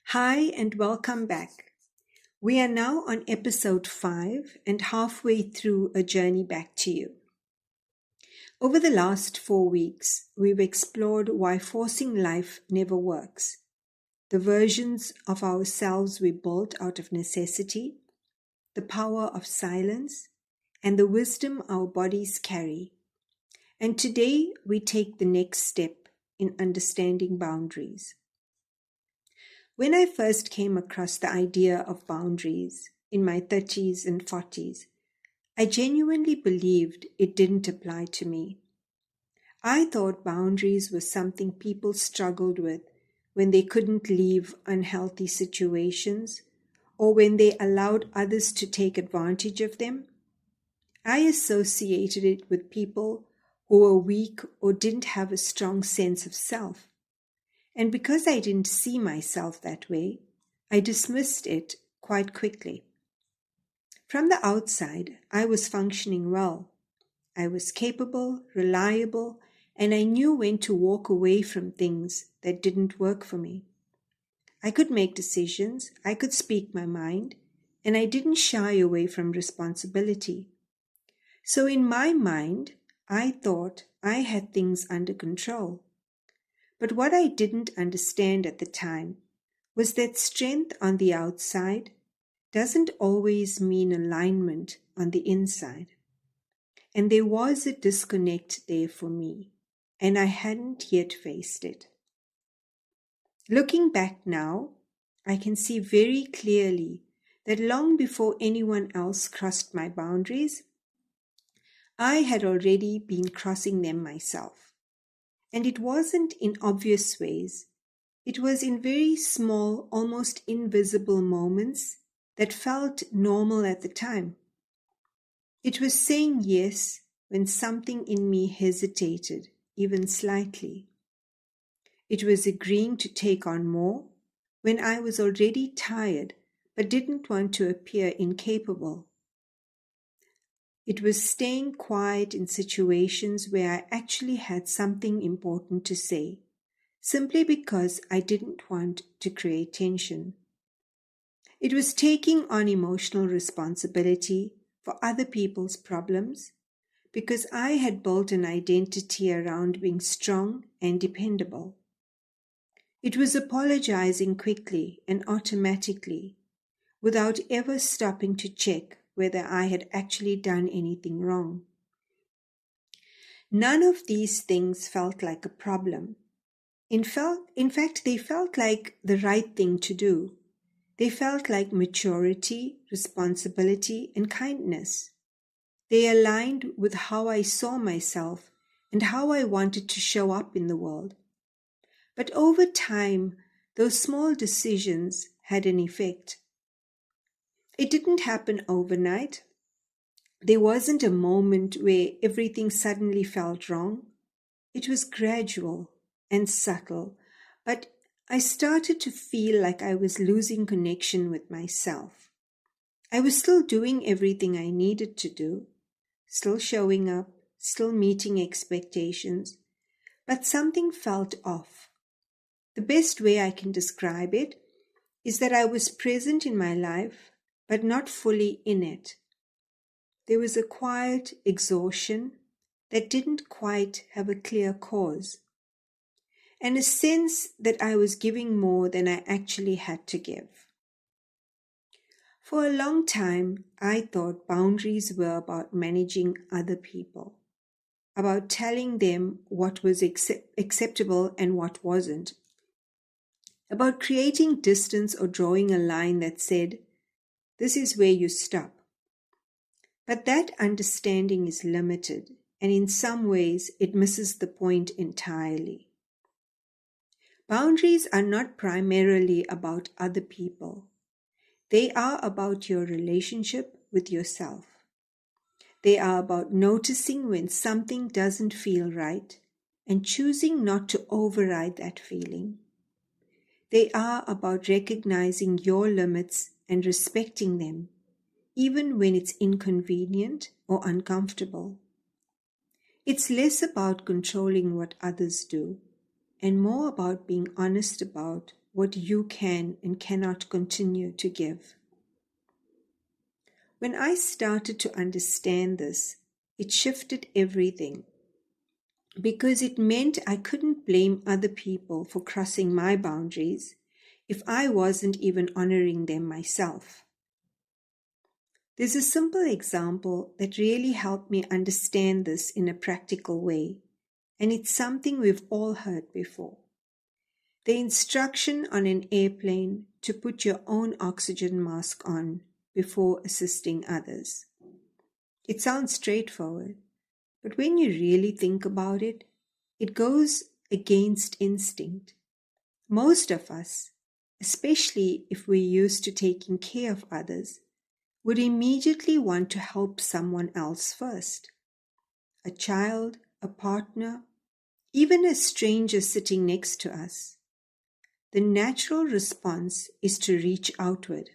Hi and welcome back. We are now on episode 5 and halfway through a journey back to you. Over the last 4 weeks, we've explored why forcing life never works, the versions of ourselves we built out of necessity, the power of silence, and the wisdom our bodies carry. And today we take the next step in understanding boundaries. When I first came across the idea of boundaries in my 30s and 40s, I genuinely believed it didn't apply to me. I thought boundaries were something people struggled with when they couldn't leave unhealthy situations or when they allowed others to take advantage of them. I associated it with people who were weak or didn't have a strong sense of self. And because I didn't see myself that way, I dismissed it quite quickly. From the outside, I was functioning well. I was capable, reliable, and I knew when to walk away from things that didn't work for me. I could make decisions, I could speak my mind, and I didn't shy away from responsibility. So in my mind, I thought I had things under control. But what I didn't understand at the time was that strength on the outside doesn't always mean alignment on the inside. And there was a disconnect there for me, and I hadn't yet faced it. Looking back now, I can see very clearly that long before anyone else crossed my boundaries, I had already been crossing them myself. And it wasn't in obvious ways. It was in very small, almost invisible moments that felt normal at the time. It was saying yes when something in me hesitated, even slightly. It was agreeing to take on more when I was already tired but didn't want to appear incapable. It was staying quiet in situations where I actually had something important to say, simply because I didn't want to create tension. It was taking on emotional responsibility for other people's problems because I had built an identity around being strong and dependable. It was apologizing quickly and automatically without ever stopping to check whether I had actually done anything wrong. None of these things felt like a problem. In fact, they felt like the right thing to do. They felt like maturity, responsibility, and kindness. They aligned with how I saw myself and how I wanted to show up in the world. But over time, those small decisions had an effect. It didn't happen overnight. There wasn't a moment where everything suddenly felt wrong. It was gradual and subtle, but I started to feel like I was losing connection with myself. I was still doing everything I needed to do, still showing up, still meeting expectations, but something felt off. The best way I can describe it is that I was present in my life, but not fully in it. There was a quiet exhaustion that didn't quite have a clear cause, and a sense that I was giving more than I actually had to give. For a long time, I thought boundaries were about managing other people, about telling them what was acceptable and what wasn't, about creating distance or drawing a line that said, this is where you stop. But that understanding is limited, and in some ways it misses the point entirely. Boundaries are not primarily about other people. They are about your relationship with yourself. They are about noticing when something doesn't feel right and choosing not to override that feeling. They are about recognizing your limits and respecting them, even when it's inconvenient or uncomfortable. It's less about controlling what others do and more about being honest about what you can and cannot continue to give. When I started to understand this, it shifted everything, because it meant I couldn't blame other people for crossing my boundaries if I wasn't even honoring them myself. There's a simple example that really helped me understand this in a practical way, and it's something we've all heard before. The instruction on an airplane to put your own oxygen mask on before assisting others. It sounds straightforward, but when you really think about it, it goes against instinct. Most of us, especially if we're used to taking care of others, would immediately want to help someone else first. A child, a partner, even a stranger sitting next to us. The natural response is to reach outward.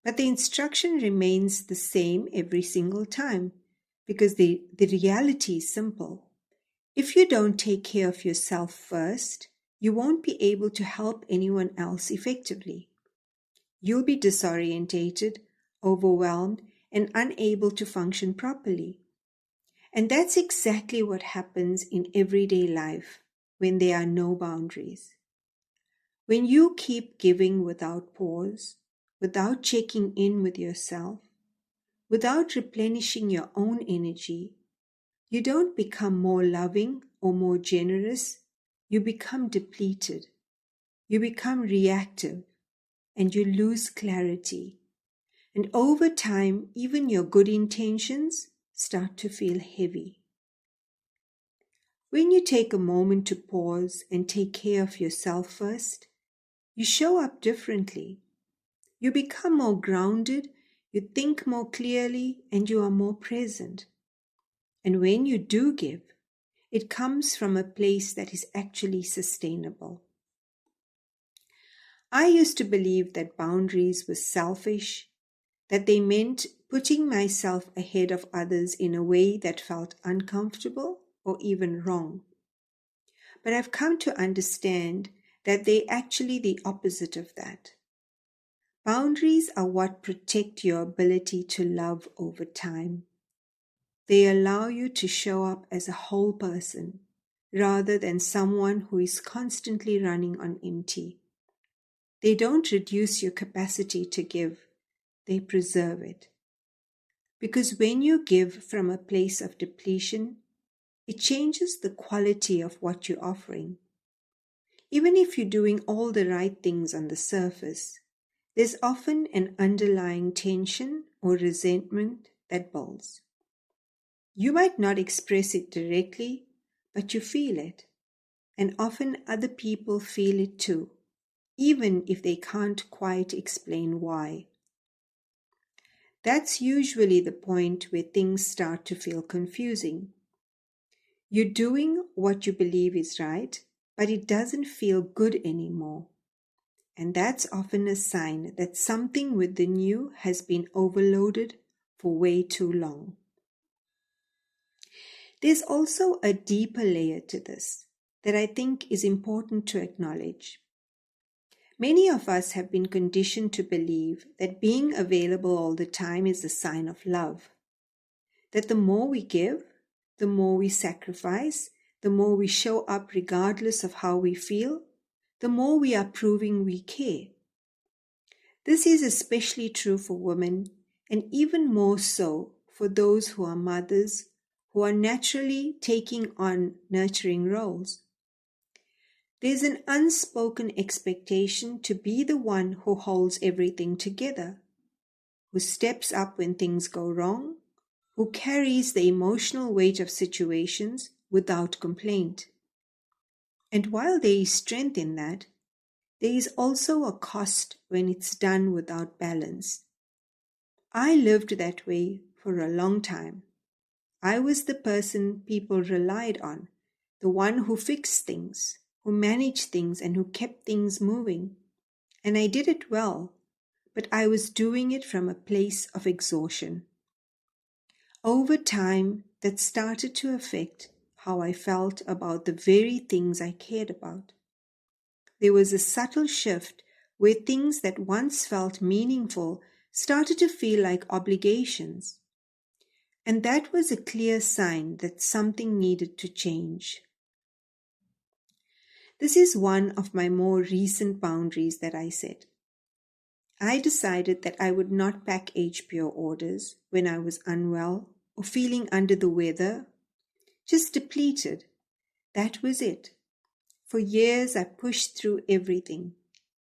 But the instruction remains the same every single time, because the reality is simple. If you don't take care of yourself first, you won't be able to help anyone else effectively. You'll be disorientated, overwhelmed, and unable to function properly. And that's exactly what happens in everyday life when there are no boundaries. When you keep giving without pause, without checking in with yourself, without replenishing your own energy, you don't become more loving or more generous. You become depleted. You become reactive, and you lose clarity. And over time, even your good intentions start to feel heavy. When you take a moment to pause and take care of yourself first, you show up differently. You become more grounded, you think more clearly, and you are more present. And when you do give, it comes from a place that is actually sustainable. I used to believe that boundaries were selfish, that they meant putting myself ahead of others in a way that felt uncomfortable or even wrong. But I've come to understand that they're actually the opposite of that. Boundaries are what protect your ability to love over time. They allow you to show up as a whole person rather than someone who is constantly running on empty. They don't reduce your capacity to give, they preserve it. Because when you give from a place of depletion, it changes the quality of what you're offering. Even if you're doing all the right things on the surface, there's often an underlying tension or resentment that builds. You might not express it directly, but you feel it. And often other people feel it too, even if they can't quite explain why. That's usually the point where things start to feel confusing. You're doing what you believe is right, but it doesn't feel good anymore. And that's often a sign that something within you has been overloaded for way too long. There's also a deeper layer to this that I think is important to acknowledge. Many of us have been conditioned to believe that being available all the time is a sign of love. That the more we give, the more we sacrifice, the more we show up regardless of how we feel, the more we are proving we care. This is especially true for women, and even more so for those who are mothers, who are naturally taking on nurturing roles. There's an unspoken expectation to be the one who holds everything together, who steps up when things go wrong, who carries the emotional weight of situations without complaint. And while there is strength in that, there is also a cost when it's done without balance. I lived that way for a long time. I was the person people relied on, the one who fixed things, who managed things, and who kept things moving. And I did it well, but I was doing it from a place of exhaustion. Over time, that started to affect how I felt about the very things I cared about. there was a subtle shift where things that once felt meaningful started to feel like obligations. And that was a clear sign that something needed to change. This is one of my more recent boundaries that I set. I decided that I would not pack HPO orders when I was unwell or feeling under the weather, just depleted. That was it. For years I pushed through everything.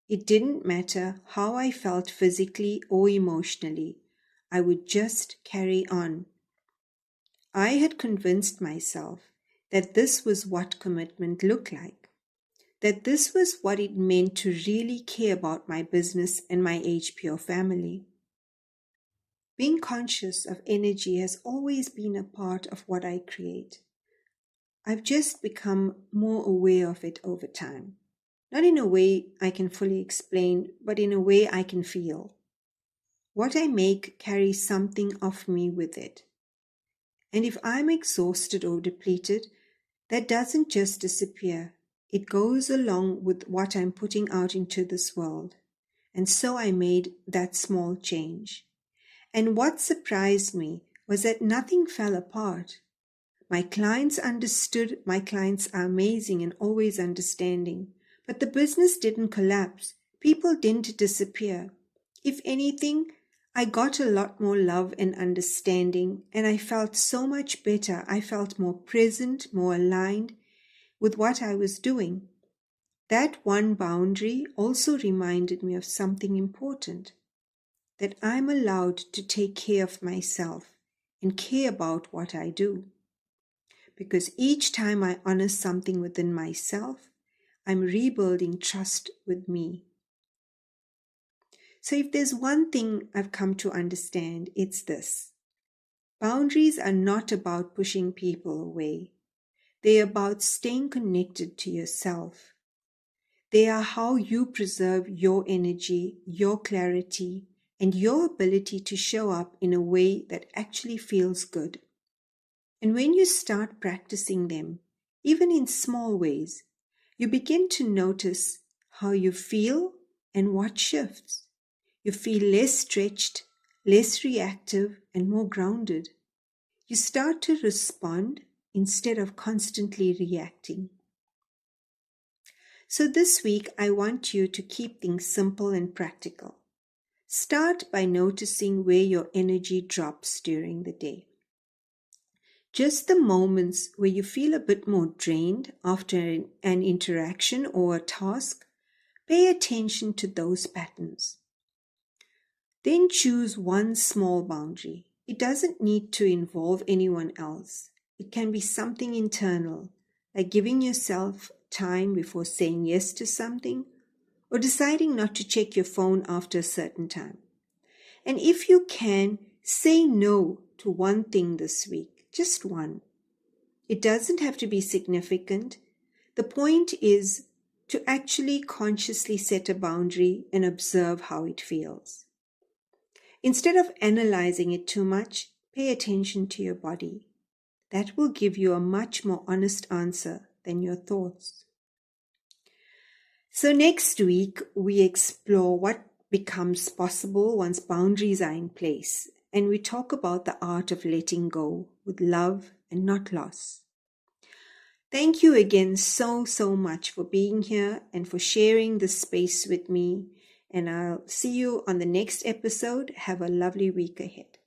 It didn't matter how I felt physically or emotionally. I would just carry on. I had convinced myself that this was what commitment looked like, that this was what it meant to really care about my business and my HPO family. Being conscious of energy has always been a part of what I create. I've just become more aware of it over time. Not in a way I can fully explain, but in a way I can feel. What I make carries something of me with it. And if I'm exhausted or depleted, that doesn't just disappear. It goes along with what I'm putting out into this world. And so I made that small change. And what surprised me was that nothing fell apart. My clients understood. My clients are amazing and always understanding. But the business didn't collapse. People didn't disappear. If anything, I got a lot more love and understanding, and I felt so much better. I felt more present, more aligned with what I was doing. That one boundary also reminded me of something important, that I'm allowed to take care of myself and care about what I do. Because each time I honor something within myself, I'm rebuilding trust with me. So if there's one thing I've come to understand, it's this. Boundaries are not about pushing people away. They're about staying connected to yourself. They are how you preserve your energy, your clarity, and your ability to show up in a way that actually feels good. And when you start practicing them, even in small ways, you begin to notice how you feel and what shifts. You feel less stretched, less reactive, and more grounded. You start to respond instead of constantly reacting. So this week, I want you to keep things simple and practical. Start by noticing where your energy drops during the day. Just the moments where you feel a bit more drained after an interaction or a task, pay attention to those patterns. Then choose one small boundary. It doesn't need to involve anyone else. It can be something internal, like giving yourself time before saying yes to something, or deciding not to check your phone after a certain time. And if you can, say no to one thing this week. Just one. It doesn't have to be significant. The point is to actually consciously set a boundary and observe how it feels. Instead of analyzing it too much, pay attention to your body. That will give you a much more honest answer than your thoughts. So next week, we explore what becomes possible once boundaries are in place, and we talk about the art of letting go with love and not loss. Thank you again so much for being here and for sharing this space with me. And I'll see you on the next episode. Have a lovely week ahead.